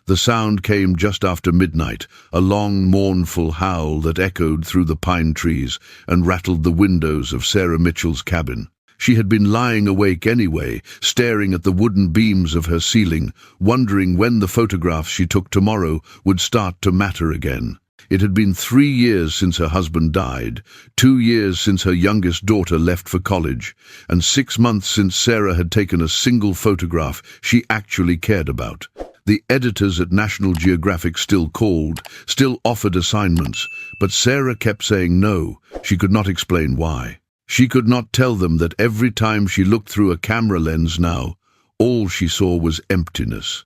The sound came just after midnight, a long, mournful howl that echoed through the pine trees and rattled the windows of Sarah Mitchell's cabin. She had been lying awake anyway, staring at the wooden beams of her ceiling, wondering when the photographs she took tomorrow would start to matter again. It had been 3 years since her husband died, 2 years since her youngest daughter left for college, and 6 months since Sarah had taken a single photograph she actually cared about. The editors at National Geographic still called, still offered assignments, but Sarah kept saying no. She could not explain why. She could not tell them that every time she looked through a camera lens now, all she saw was emptiness.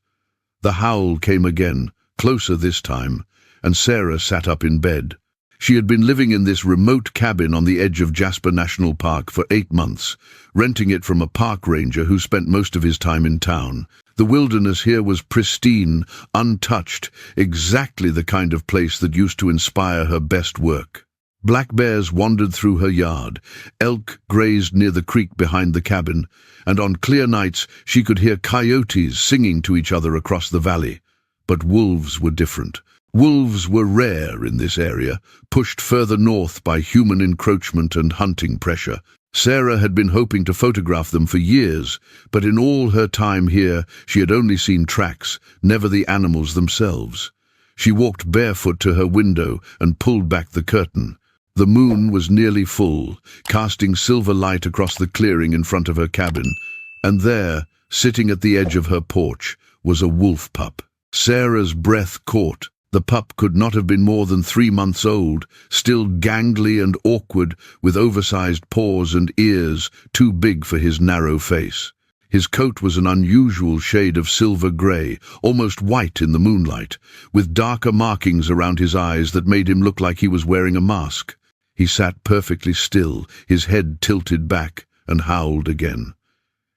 The howl came again, closer this time, and Sarah sat up in bed. She had been living in this remote cabin on the edge of Jasper National Park for 8 months, renting it from a park ranger who spent most of his time in town. The wilderness here was pristine, untouched, exactly the kind of place that used to inspire her best work. Black bears wandered through her yard, elk grazed near the creek behind the cabin, and on clear nights she could hear coyotes singing to each other across the valley. But wolves were different. Wolves were rare in this area, pushed further north by human encroachment and hunting pressure. Sarah had been hoping to photograph them for years, but in all her time here she had only seen tracks, never the animals themselves. She walked barefoot to her window and pulled back the curtain. The moon was nearly full, casting silver light across the clearing in front of her cabin, and there, sitting at the edge of her porch, was a wolf pup. Sarah's breath caught. The pup could not have been more than 3 months old, still gangly and awkward, with oversized paws and ears too big for his narrow face. His coat was an unusual shade of silver grey, almost white in the moonlight, with darker markings around his eyes that made him look like he was wearing a mask. He sat perfectly still, his head tilted back, and howled again.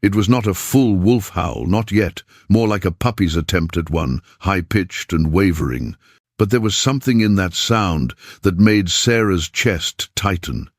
It was not a full wolf howl, not yet, more like a puppy's attempt at one, high-pitched and wavering. But there was something in that sound that made Sarah's chest tighten.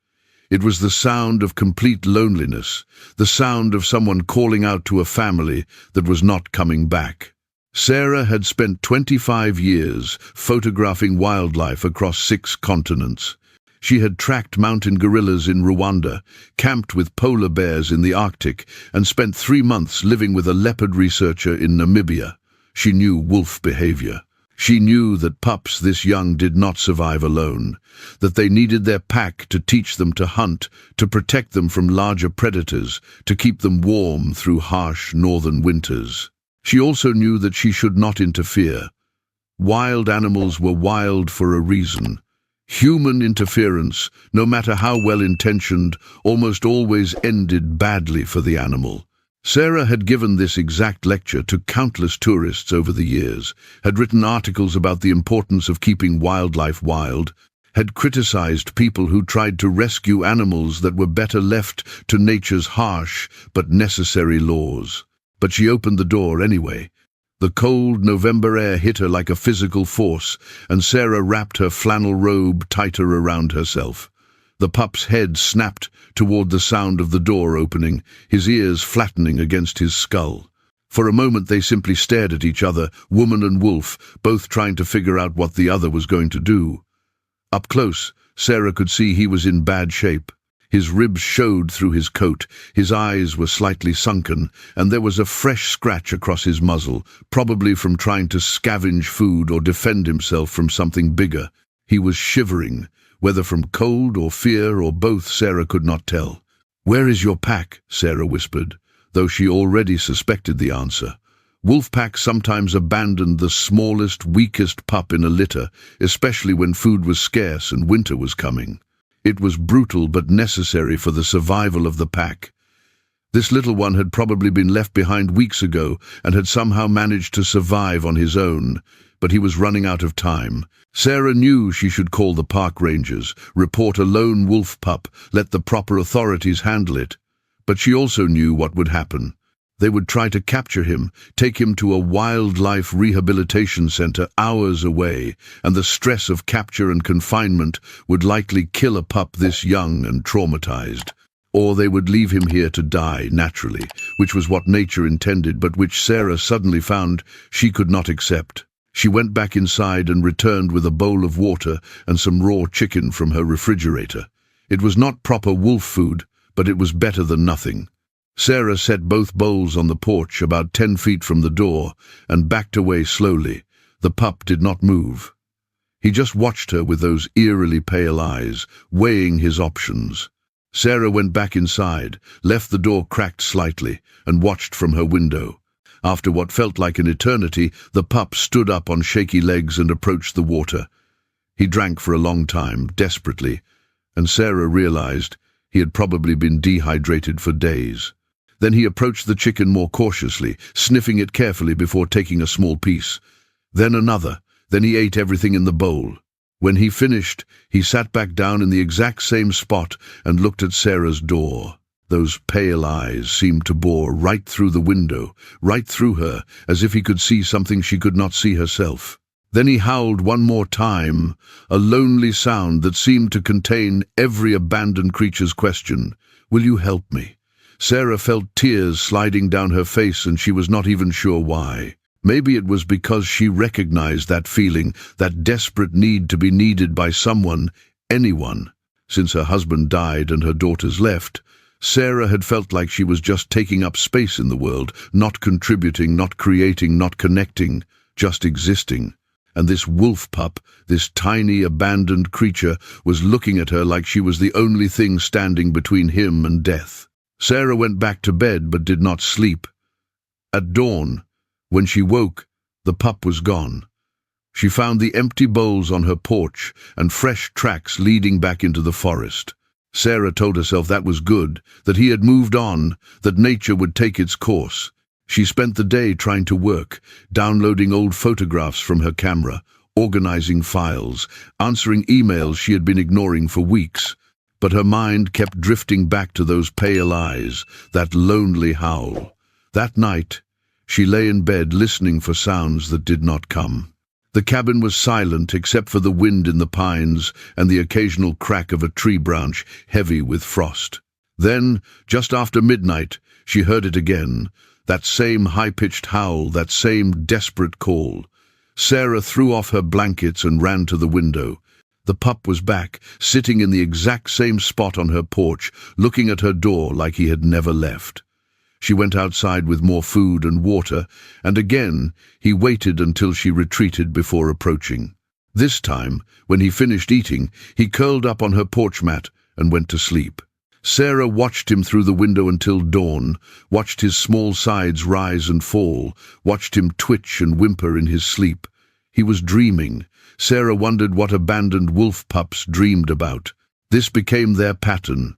It was the sound of complete loneliness, the sound of someone calling out to a family that was not coming back. Sarah had spent 25 years photographing wildlife across 6 continents. She had tracked mountain gorillas in Rwanda, camped with polar bears in the Arctic, and spent 3 months living with a leopard researcher in Namibia. She knew wolf behavior. She knew that pups this young did not survive alone, that they needed their pack to teach them to hunt, to protect them from larger predators, to keep them warm through harsh northern winters. She also knew that she should not interfere. Wild animals were wild for a reason. Human interference, no matter how well-intentioned, almost always ended badly for the animal. Sarah had given this exact lecture to countless tourists over the years, had written articles about the importance of keeping wildlife wild, had criticized people who tried to rescue animals that were better left to nature's harsh but necessary laws. But she opened the door anyway. The cold November air hit her like a physical force, and Sarah wrapped her flannel robe tighter around herself. The pup's head snapped toward the sound of the door opening, his ears flattening against his skull. For a moment they simply stared at each other, woman and wolf, both trying to figure out what the other was going to do. Up close, Sarah could see he was in bad shape. His ribs showed through his coat, his eyes were slightly sunken, and there was a fresh scratch across his muzzle, probably from trying to scavenge food or defend himself from something bigger. He was shivering, whether from cold or fear or both, Sarah could not tell. "Where is your pack?" Sarah whispered, though she already suspected the answer. Wolf packs sometimes abandoned the smallest, weakest pup in a litter, especially when food was scarce and winter was coming. It was brutal but necessary for the survival of the pack. This little one had probably been left behind weeks ago and had somehow managed to survive on his own, but he was running out of time. Sarah knew she should call the park rangers, report a lone wolf pup, let the proper authorities handle it. But she also knew what would happen. They would try to capture him, take him to a wildlife rehabilitation center hours away, and the stress of capture and confinement would likely kill a pup this young and traumatized. Or they would leave him here to die naturally, which was what nature intended, but which Sarah suddenly found she could not accept. She went back inside and returned with a bowl of water and some raw chicken from her refrigerator. It was not proper wolf food, but it was better than nothing. Sarah set both bowls on the porch about 10 feet from the door and backed away slowly. The pup did not move. He just watched her with those eerily pale eyes, weighing his options. Sarah went back inside, left the door cracked slightly, and watched from her window. After what felt like an eternity, the pup stood up on shaky legs and approached the water. He drank for a long time, desperately, and Sarah realized he had probably been dehydrated for days. Then he approached the chicken more cautiously, sniffing it carefully before taking a small piece. Then another. Then he ate everything in the bowl. When he finished, he sat back down in the exact same spot and looked at Sarah's door. Those pale eyes seemed to bore right through the window, right through her, as if he could see something she could not see herself. Then he howled one more time, a lonely sound that seemed to contain every abandoned creature's question. "Will you help me?" Sarah felt tears sliding down her face, and she was not even sure why. Maybe it was because she recognized that feeling, that desperate need to be needed by someone, anyone. Since her husband died and her daughters left, Sarah had felt like she was just taking up space in the world, not contributing, not creating, not connecting, just existing. And this wolf pup, this tiny abandoned creature, was looking at her like she was the only thing standing between him and death. Sarah went back to bed but did not sleep. At dawn, when she woke, the pup was gone. She found the empty bowls on her porch and fresh tracks leading back into the forest. Sarah told herself that was good, that he had moved on, that nature would take its course. She spent the day trying to work, downloading old photographs from her camera, organizing files, answering emails she had been ignoring for weeks. But her mind kept drifting back to those pale eyes, that lonely howl. That night, she lay in bed listening for sounds that did not come. The cabin was silent except for the wind in the pines and the occasional crack of a tree branch heavy with frost. Then, just after midnight, she heard it again, that same high-pitched howl, that same desperate call. Sarah threw off her blankets and ran to the window. The pup was back, sitting in the exact same spot on her porch, looking at her door like he had never left. She went outside with more food and water, and again he waited until she retreated before approaching. This time, when he finished eating, he curled up on her porch mat and went to sleep. Sarah watched him through the window until dawn, watched his small sides rise and fall, watched him twitch and whimper in his sleep. He was dreaming. Sarah wondered what abandoned wolf pups dreamed about. This became their pattern.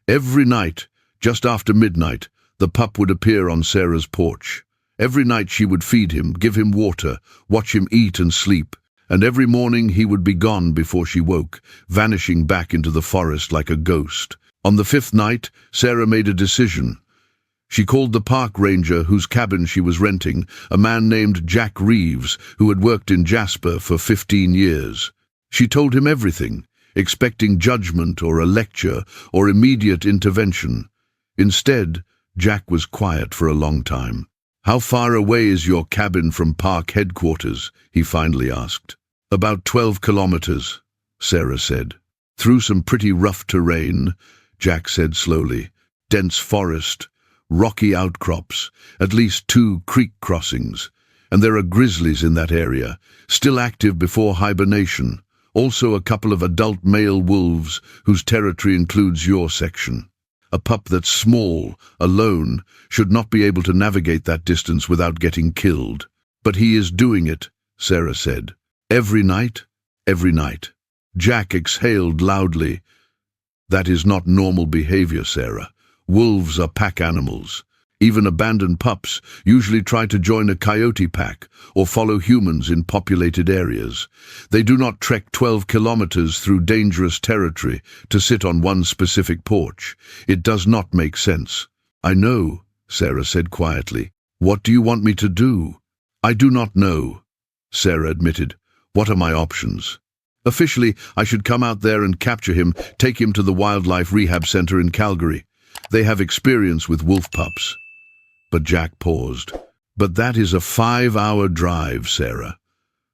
Every night, just after midnight, the pup would appear on Sarah's porch. Every night she would feed him, give him water, watch him eat and sleep, and every morning he would be gone before she woke, vanishing back into the forest like a ghost. On the 5th night, Sarah made a decision. She called the park ranger whose cabin she was renting, a man named Jack Reeves, who had worked in Jasper for 15 years. She told him everything, expecting judgment or a lecture or immediate intervention. Instead, Jack was quiet for a long time. "How far away is your cabin from park headquarters?" he finally asked. "About 12 kilometers, Sarah said. "Through some pretty rough terrain," Jack said slowly. "Dense forest, rocky outcrops, at least 2 creek crossings. And there are grizzlies in that area, still active before hibernation. Also a couple of adult male wolves whose territory includes your section. A pup that's small, alone, should not be able to navigate that distance without getting killed. But he is doing it," Sarah said. "Every night, every night." Jack exhaled loudly. "That is not normal behavior, Sarah. Wolves are pack animals. Even abandoned pups usually try to join a coyote pack or follow humans in populated areas. They do not trek 12 kilometers through dangerous territory to sit on one specific porch. It does not make sense." "I know," Sarah said quietly. "What do you want me to do?" "I do not know," Sarah admitted. "What are my options?" "Officially, I should come out there and capture him, take him to the wildlife rehab center in Calgary. They have experience with wolf pups." But Jack paused. "But that is a 5-hour drive, Sarah."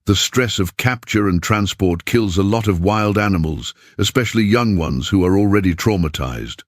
The stress of capture and transport kills a lot of wild animals, especially young ones who are already traumatized.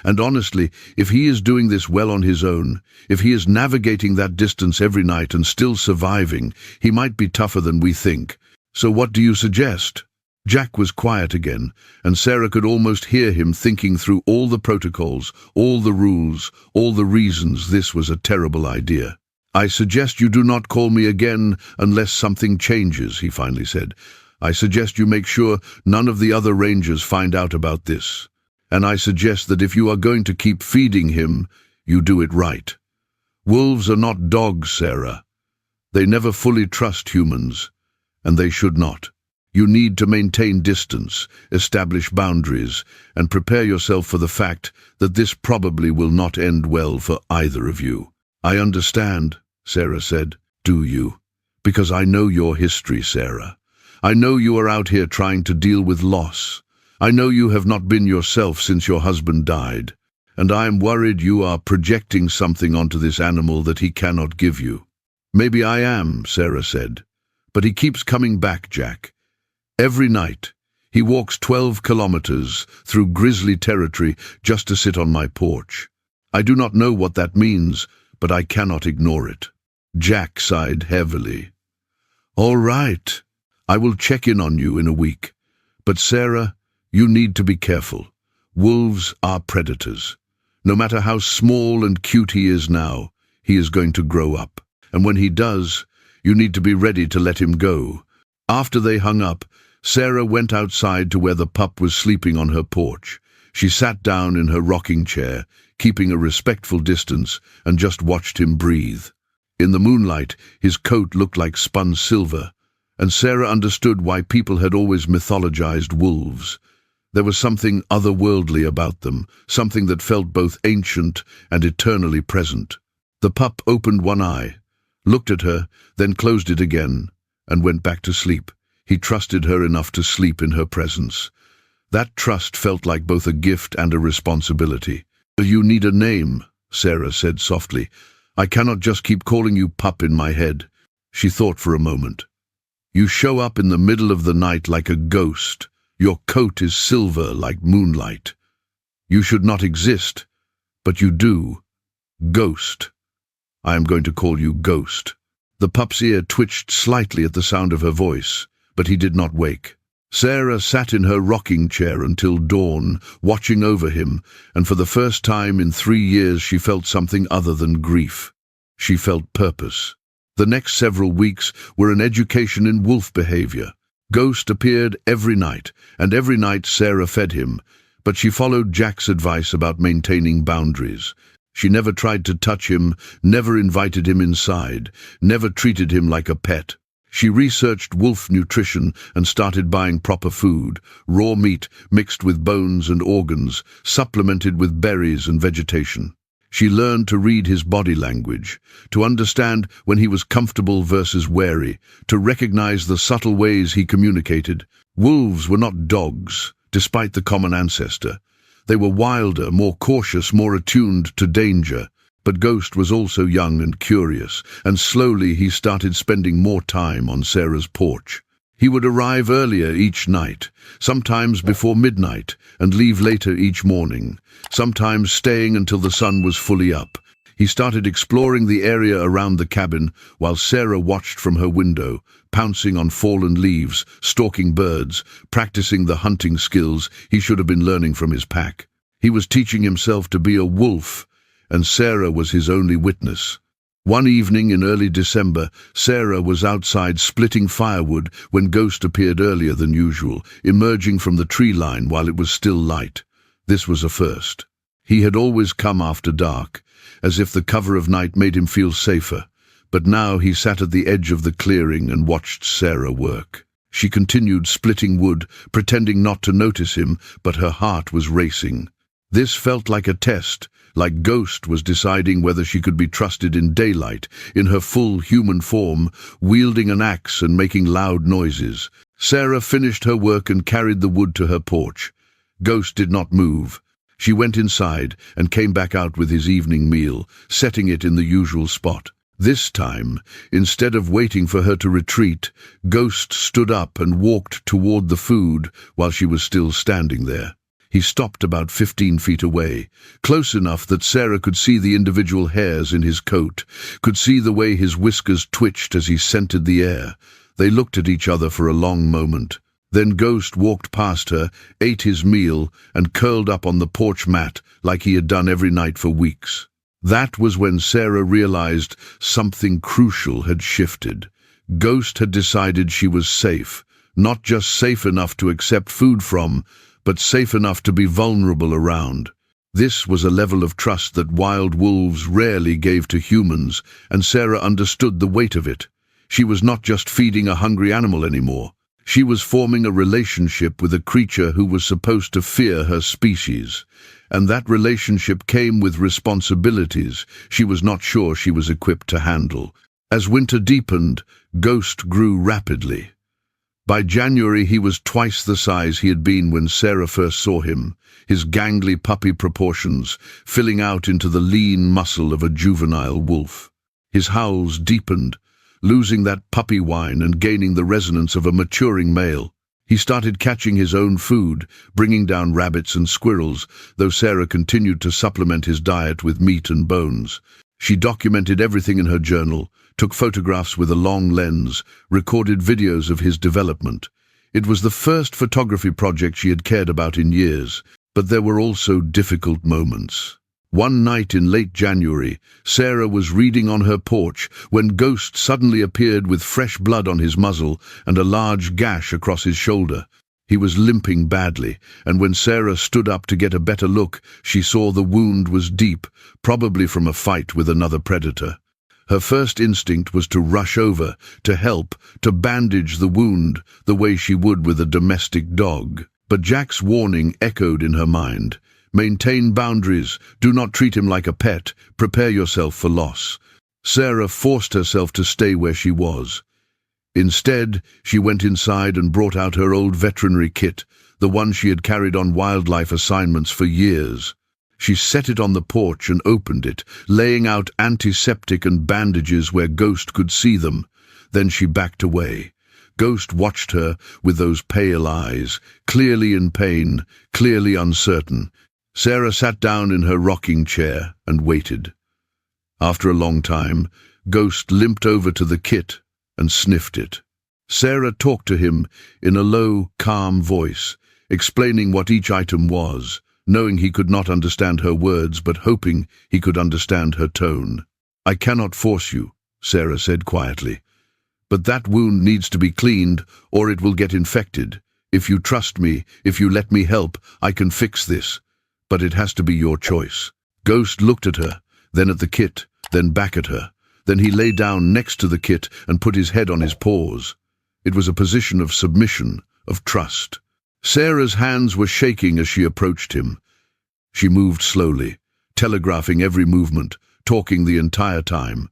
And honestly, if he is doing this well on his own, if he is navigating that distance every night and still surviving, he might be tougher than we think. So what do you suggest? Jack was quiet again, and Sarah could almost hear him thinking through all the protocols, all the rules, all the reasons this was a terrible idea. I suggest you do not call me again unless something changes, he finally said. I suggest you make sure none of the other rangers find out about this. And I suggest that if you are going to keep feeding him, you do it right. Wolves are not dogs, Sarah. They never fully trust humans, and they should not. You need to maintain distance, establish boundaries, and prepare yourself for the fact that this probably will not end well for either of you. I understand, Sarah said. Do you? Because I know your history, Sarah. I know you are out here trying to deal with loss. I know you have not been yourself since your husband died, and I am worried you are projecting something onto this animal that he cannot give you. Maybe I am, Sarah said, but he keeps coming back, Jack. Every night, he walks 12 kilometers through grizzly territory just to sit on my porch. I do not know what that means, but I cannot ignore it. Jack sighed heavily. All right, I will check in on you in a week. But Sarah, you need to be careful. Wolves are predators. No matter how small and cute he is now, he is going to grow up. And when he does, you need to be ready to let him go. After they hung up, Sarah went outside to where the pup was sleeping on her porch. She sat down in her rocking chair, keeping a respectful distance, and just watched him breathe. In the moonlight, his coat looked like spun silver, and Sarah understood why people had always mythologized wolves. There was something otherworldly about them, something that felt both ancient and eternally present. The pup opened one eye, looked at her, then closed it again, and went back to sleep. He trusted her enough to sleep in her presence. That trust felt like both a gift and a responsibility. You need a name, Sarah said softly. I cannot just keep calling you pup in my head. She thought for a moment. You show up in the middle of the night like a ghost. Your coat is silver like moonlight. You should not exist, but you do. Ghost. I am going to call you Ghost. The pup's ear twitched slightly at the sound of her voice, but he did not wake. Sarah sat in her rocking chair until dawn, watching over him, and for the first time in 3 years she felt something other than grief. She felt purpose. The next several weeks were an education in wolf behavior. Ghost appeared every night, and every night Sarah fed him, but she followed Jack's advice about maintaining boundaries. She never tried to touch him, never invited him inside, never treated him like a pet. She researched wolf nutrition and started buying proper food, raw meat mixed with bones and organs, supplemented with berries and vegetation. She learned to read his body language, to understand when he was comfortable versus wary, to recognize the subtle ways he communicated. Wolves were not dogs, despite the common ancestor. They were wilder, more cautious, more attuned to danger. But Ghost was also young and curious, and slowly he started spending more time on Sarah's porch. He would arrive earlier each night, sometimes before midnight, and leave later each morning, sometimes staying until the sun was fully up. He started exploring the area around the cabin while Sarah watched from her window, pouncing on fallen leaves, stalking birds, practicing the hunting skills he should have been learning from his pack. He was teaching himself to be a wolf, and Sarah was his only witness. One evening in early December, Sarah was outside splitting firewood when Ghost appeared earlier than usual, emerging from the tree line while it was still light. This was a first. He had always come after dark, as if the cover of night made him feel safer, but now he sat at the edge of the clearing and watched Sarah work. She continued splitting wood, pretending not to notice him, but her heart was racing. This felt like a test, like Ghost was deciding whether she could be trusted in daylight, in her full human form, wielding an axe and making loud noises. Sarah finished her work and carried the wood to her porch. Ghost did not move. She went inside and came back out with his evening meal, setting it in the usual spot. This time, instead of waiting for her to retreat, Ghost stood up and walked toward the food while she was still standing there. He stopped about 15 feet away, close enough that Sarah could see the individual hairs in his coat, could see the way his whiskers twitched as he scented the air. They looked at each other for a long moment. Then Ghost walked past her, ate his meal, and curled up on the porch mat like he had done every night for weeks. That was when Sarah realized something crucial had shifted. Ghost had decided she was safe, not just safe enough to accept food from, but safe enough to be vulnerable around. This was a level of trust that wild wolves rarely gave to humans, and Sarah understood the weight of it. She was not just feeding a hungry animal anymore. She was forming a relationship with a creature who was supposed to fear her species. And that relationship came with responsibilities she was not sure she was equipped to handle. As winter deepened, Ghost grew rapidly. By January he was twice the size he had been when Sarah first saw him, his gangly puppy proportions filling out into the lean muscle of a juvenile wolf. His howls deepened, losing that puppy whine and gaining the resonance of a maturing male. He started catching his own food, bringing down rabbits and squirrels, though Sarah continued to supplement his diet with meat and bones. She documented everything in her journal, took photographs with a long lens, recorded videos of his development. It was the first photography project she had cared about in years, but there were also difficult moments. One night in late January, Sarah was reading on her porch when Ghost suddenly appeared with fresh blood on his muzzle and a large gash across his shoulder. He was limping badly, and when Sarah stood up to get a better look, she saw the wound was deep, probably from a fight with another predator. Her first instinct was to rush over, to help, to bandage the wound, the way she would with a domestic dog. But Jack's warning echoed in her mind. Maintain boundaries, do not treat him like a pet, prepare yourself for loss. Sarah forced herself to stay where she was. Instead, she went inside and brought out her old veterinary kit, the one she had carried on wildlife assignments for years. She set it on the porch and opened it, laying out antiseptic and bandages where Ghost could see them. Then she backed away. Ghost watched her with those pale eyes, clearly in pain, clearly uncertain. Sarah sat down in her rocking chair and waited. After a long time, Ghost limped over to the kit and sniffed it. Sarah talked to him in a low, calm voice, explaining what each item was, knowing he could not understand her words but hoping he could understand her tone. "I cannot force you," Sarah said quietly. "But that wound needs to be cleaned or it will get infected. If you trust me, if you let me help, I can fix this. But it has to be your choice." Ghost looked at her, then at the kit, then back at her. Then he lay down next to the kit and put his head on his paws. It was a position of submission, of trust. Sarah's hands were shaking as she approached him. She moved slowly, telegraphing every movement, talking the entire time.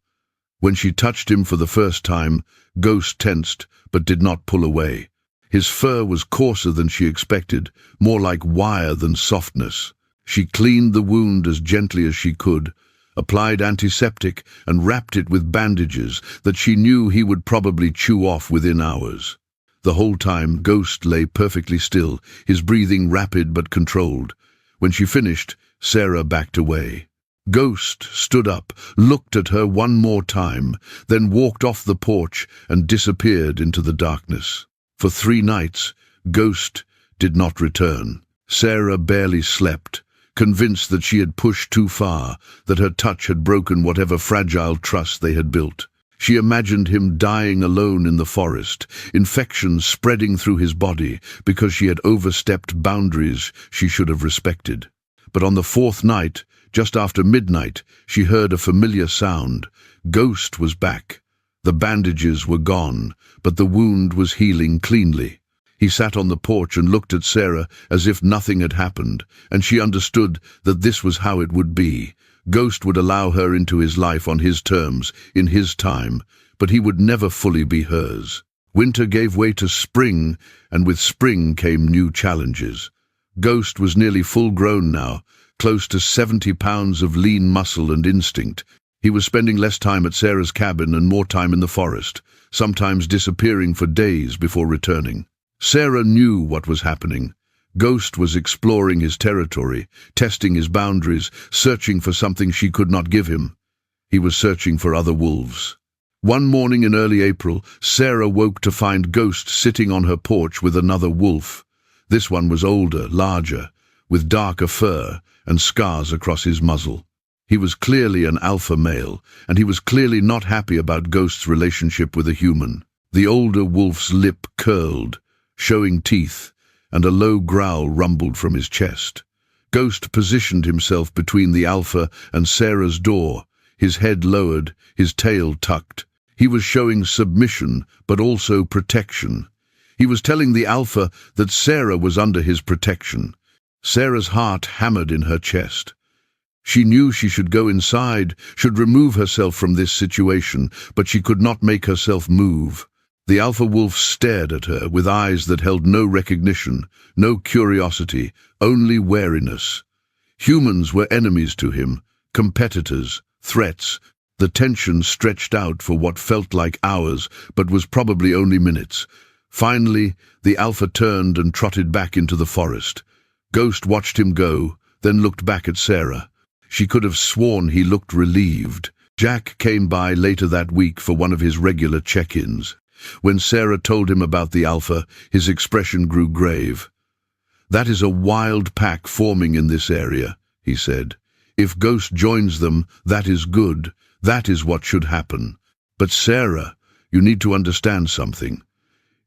When she touched him for the first time, Ghost tensed, but did not pull away. His fur was coarser than she expected, more like wire than softness. She cleaned the wound as gently as she could, applied antiseptic, and wrapped it with bandages that she knew he would probably chew off within hours. The whole time, Ghost lay perfectly still, his breathing rapid but controlled. When she finished, Sarah backed away. Ghost stood up, looked at her one more time, then walked off the porch and disappeared into the darkness. For 3 nights, Ghost did not return. Sarah barely slept, convinced that she had pushed too far, that her touch had broken whatever fragile trust they had built. She imagined him dying alone in the forest, infections spreading through his body because she had overstepped boundaries she should have respected. But on the 4th night, just after midnight, she heard a familiar sound. Ghost was back. The bandages were gone, but the wound was healing cleanly. He sat on the porch and looked at Sarah as if nothing had happened, and she understood that this was how it would be. Ghost would allow her into his life on his terms, in his time, but he would never fully be hers. Winter gave way to spring, and with spring came new challenges. Ghost was nearly full-grown now, close to 70 pounds of lean muscle and instinct. He was spending less time at Sarah's cabin and more time in the forest, sometimes disappearing for days before returning. Sarah knew what was happening. Ghost was exploring his territory, testing his boundaries, searching for something she could not give him. He was searching for other wolves. One morning in early April, Sarah woke to find Ghost sitting on her porch with another wolf. This one was older, larger, with darker fur and scars across his muzzle. He was clearly an alpha male, and he was clearly not happy about Ghost's relationship with a human. The older wolf's lip curled, showing teeth, and a low growl rumbled from his chest. Ghost positioned himself between the alpha and Sarah's door, his head lowered, his tail tucked. He was showing submission, but also protection. He was telling the alpha that Sarah was under his protection. Sarah's heart hammered in her chest. She knew she should go inside, should remove herself from this situation, but she could not make herself move. The alpha wolf stared at her with eyes that held no recognition, no curiosity, only wariness. Humans were enemies to him, competitors, threats. The tension stretched out for what felt like hours, but was probably only minutes. Finally, the alpha turned and trotted back into the forest. Ghost watched him go, then looked back at Sarah. She could have sworn he looked relieved. Jack came by later that week for one of his regular check-ins. When Sarah told him about the alpha, his expression grew grave. "That is a wild pack forming in this area," he said. "If Ghost joins them, that is good. That is what should happen. But Sarah, you need to understand something.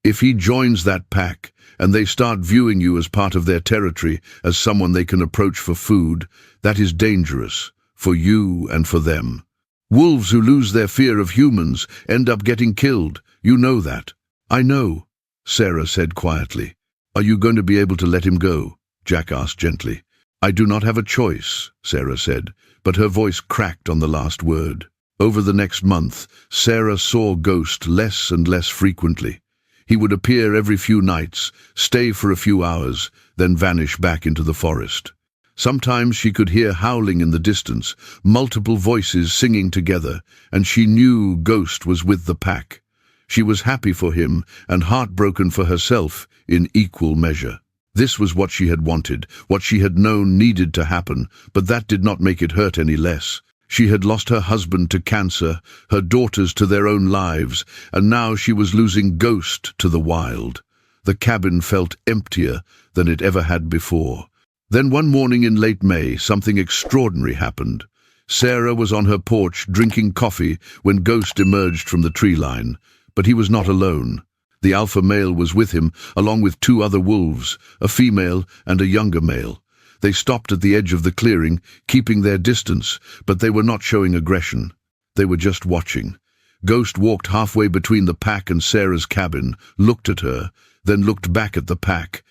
If he joins that pack, and they start viewing you as part of their territory, as someone they can approach for food, that is dangerous, for you and for them. Wolves who lose their fear of humans end up getting killed. You know that." "I know," Sarah said quietly. "Are you going to be able to let him go?" Jack asked gently. "I do not have a choice," Sarah said, but her voice cracked on the last word. Over the next month, Sarah saw Ghost less and less frequently. He would appear every few nights, stay for a few hours, then vanish back into the forest. Sometimes she could hear howling in the distance, multiple voices singing together, and she knew Ghost was with the pack. She was happy for him and heartbroken for herself in equal measure. This was what she had wanted, what she had known needed to happen, but that did not make it hurt any less. She had lost her husband to cancer, her daughters to their own lives, and now she was losing Ghost to the wild. The cabin felt emptier than it ever had before. Then one morning in late May, something extraordinary happened. Sarah was on her porch drinking coffee when Ghost emerged from the tree line, but he was not alone. The alpha male was with him, along with two other wolves, a female and a younger male. They stopped at the edge of the clearing, keeping their distance, but they were not showing aggression. They were just watching. Ghost walked halfway between the pack and Sarah's cabin, looked at her, then looked back at the pack.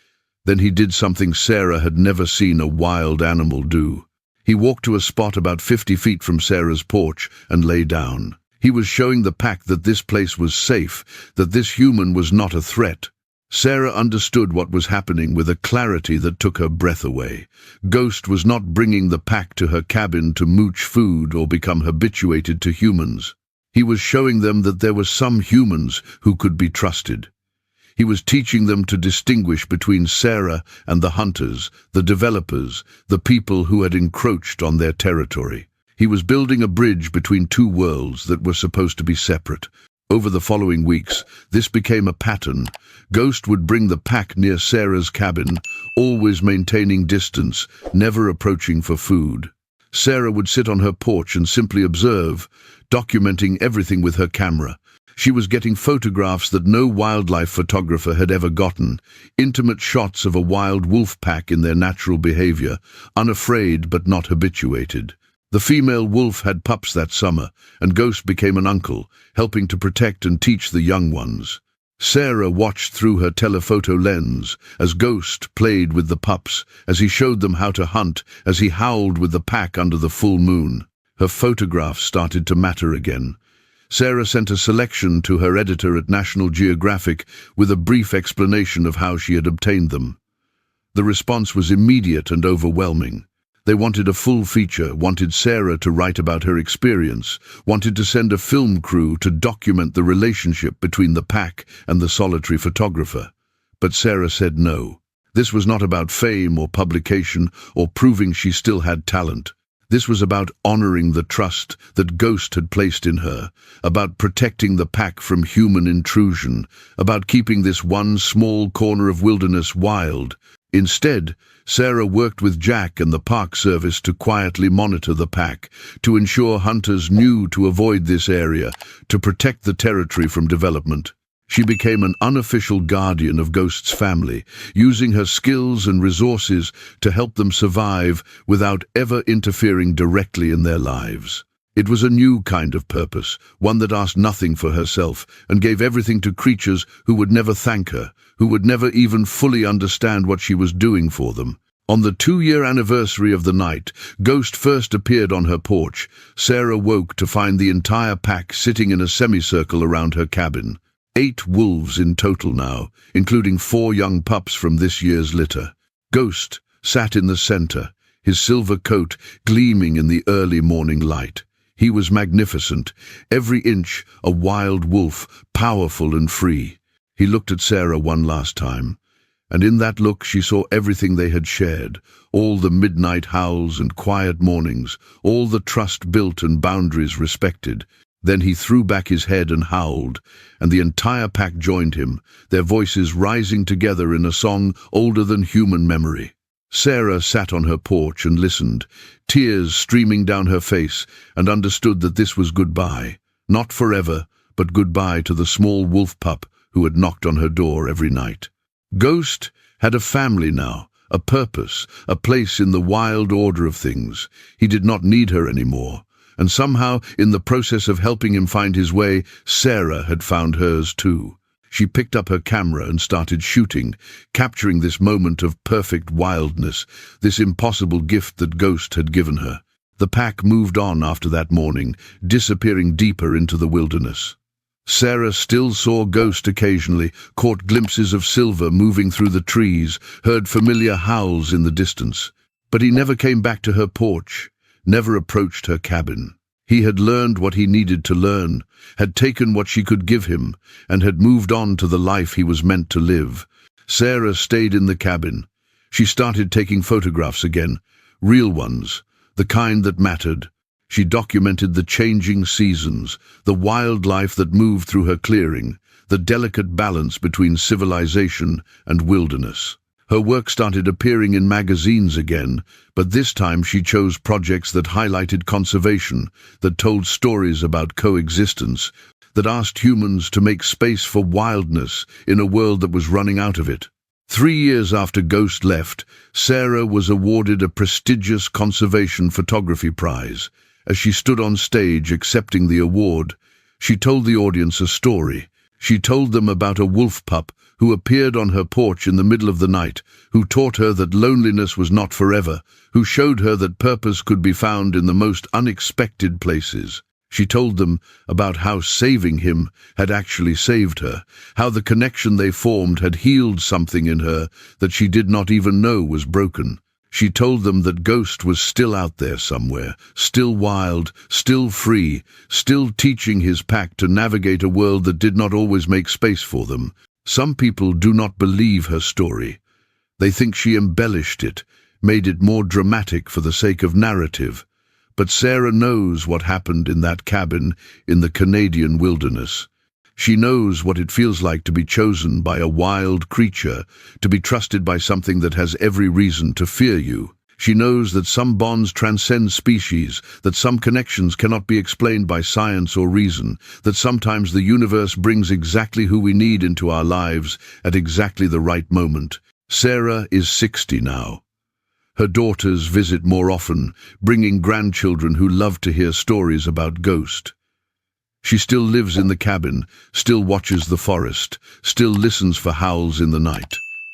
Then he did something Sarah had never seen a wild animal do. He walked to a spot about 50 feet from Sarah's porch and lay down. He was showing the pack that this place was safe, that this human was not a threat. Sarah understood what was happening with a clarity that took her breath away. Ghost was not bringing the pack to her cabin to mooch food or become habituated to humans. He was showing them that there were some humans who could be trusted. He was teaching them to distinguish between Sarah and the hunters, the developers, the people who had encroached on their territory. He was building a bridge between two worlds that were supposed to be separate. Over the following weeks, this became a pattern. Ghost would bring the pack near Sarah's cabin, always maintaining distance, never approaching for food. Sarah would sit on her porch and simply observe, documenting everything with her camera. She was getting photographs that no wildlife photographer had ever gotten, intimate shots of a wild wolf pack in their natural behavior, unafraid but not habituated. The female wolf had pups that summer, and Ghost became an uncle, helping to protect and teach the young ones. Sarah watched through her telephoto lens as Ghost played with the pups, as he showed them how to hunt, as he howled with the pack under the full moon. Her photographs started to matter again. Sarah sent a selection to her editor at National Geographic with a brief explanation of how she had obtained them. The response was immediate and overwhelming. They wanted a full feature, wanted Sarah to write about her experience, wanted to send a film crew to document the relationship between the pack and the solitary photographer. But Sarah said no. This was not about fame or publication or proving she still had talent. This was about honoring the trust that Ghost had placed in her, about protecting the pack from human intrusion, about keeping this one small corner of wilderness wild. Instead, Sarah worked with Jack and the Park Service to quietly monitor the pack, to ensure hunters knew to avoid this area, to protect the territory from development. She became an unofficial guardian of Ghost's family, using her skills and resources to help them survive without ever interfering directly in their lives. It was a new kind of purpose, one that asked nothing for herself and gave everything to creatures who would never thank her, who would never even fully understand what she was doing for them. On the 2-year anniversary of the night Ghost first appeared on her porch, Sarah woke to find the entire pack sitting in a semicircle around her cabin. 8 wolves in total now, including 4 young pups from this year's litter. Ghost sat in the center, his silver coat gleaming in the early morning light. He was magnificent, every inch a wild wolf, powerful and free. He looked at Sarah one last time, and in that look she saw everything they had shared, all the midnight howls and quiet mornings, all the trust built and boundaries respected. Then he threw back his head and howled, and the entire pack joined him, their voices rising together in a song older than human memory. Sarah sat on her porch and listened, tears streaming down her face, and understood that this was goodbye. Not forever, but goodbye to the small wolf pup who had knocked on her door every night. Ghost had a family now, a purpose, a place in the wild order of things. He did not need her anymore. And somehow, in the process of helping him find his way, Sarah had found hers too. She picked up her camera and started shooting, capturing this moment of perfect wildness, this impossible gift that Ghost had given her. The pack moved on after that morning, disappearing deeper into the wilderness. Sarah still saw Ghost occasionally, caught glimpses of Silver moving through the trees, heard familiar howls in the distance. But he never came back to her porch, never approached her cabin. He had learned what he needed to learn, had taken what she could give him, and had moved on to the life he was meant to live. Sarah stayed in the cabin. She started taking photographs again, real ones, the kind that mattered. She documented the changing seasons, the wildlife that moved through her clearing, the delicate balance between civilization and wilderness. Her work started appearing in magazines again, but this time she chose projects that highlighted conservation, that told stories about coexistence, that asked humans to make space for wildness in a world that was running out of it. 3 years after Ghost left, Sarah was awarded a prestigious conservation photography prize. As she stood on stage accepting the award, she told the audience a story. She told them about a wolf pup who appeared on her porch in the middle of the night, who taught her that loneliness was not forever, who showed her that purpose could be found in the most unexpected places. She told them about how saving him had actually saved her, how the connection they formed had healed something in her that she did not even know was broken. She told them that Ghost was still out there somewhere, still wild, still free, still teaching his pack to navigate a world that did not always make space for them. Some people do not believe her story. They think she embellished it, made it more dramatic for the sake of narrative. But Sarah knows what happened in that cabin in the Canadian wilderness. She knows what it feels like to be chosen by a wild creature, to be trusted by something that has every reason to fear you. She knows that some bonds transcend species, that some connections cannot be explained by science or reason, that sometimes the universe brings exactly who we need into our lives at exactly the right moment. Sarah is 60 now. Her daughters visit more often, bringing grandchildren who love to hear stories about Ghost. She still lives in the cabin, still watches the forest, still listens for howls in the night.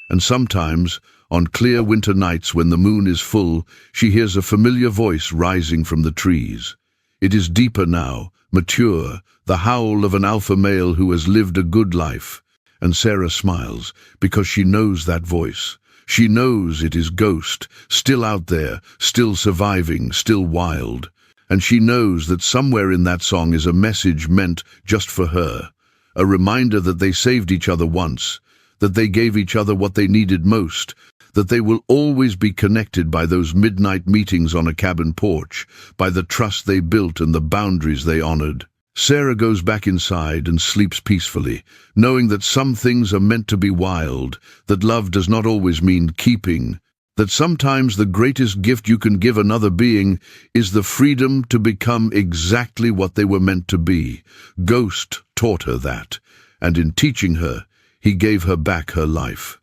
And sometimes, on clear winter nights when the moon is full, she hears a familiar voice rising from the trees. It is deeper now, mature, the howl of an alpha male who has lived a good life. And Sarah smiles, because she knows that voice, She knows it is Ghost, still out there, still surviving, still wild. And she knows that somewhere in that song is a message meant just for her, a reminder that they saved each other once, that they gave each other what they needed most, that they will always be connected by those midnight meetings on a cabin porch, by the trust they built and the boundaries they honored. Sarah goes back inside and sleeps peacefully, knowing that some things are meant to be wild, that love does not always mean keeping, that sometimes the greatest gift you can give another being is the freedom to become exactly what they were meant to be. Ghost taught her that, and in teaching her, he gave her back her life.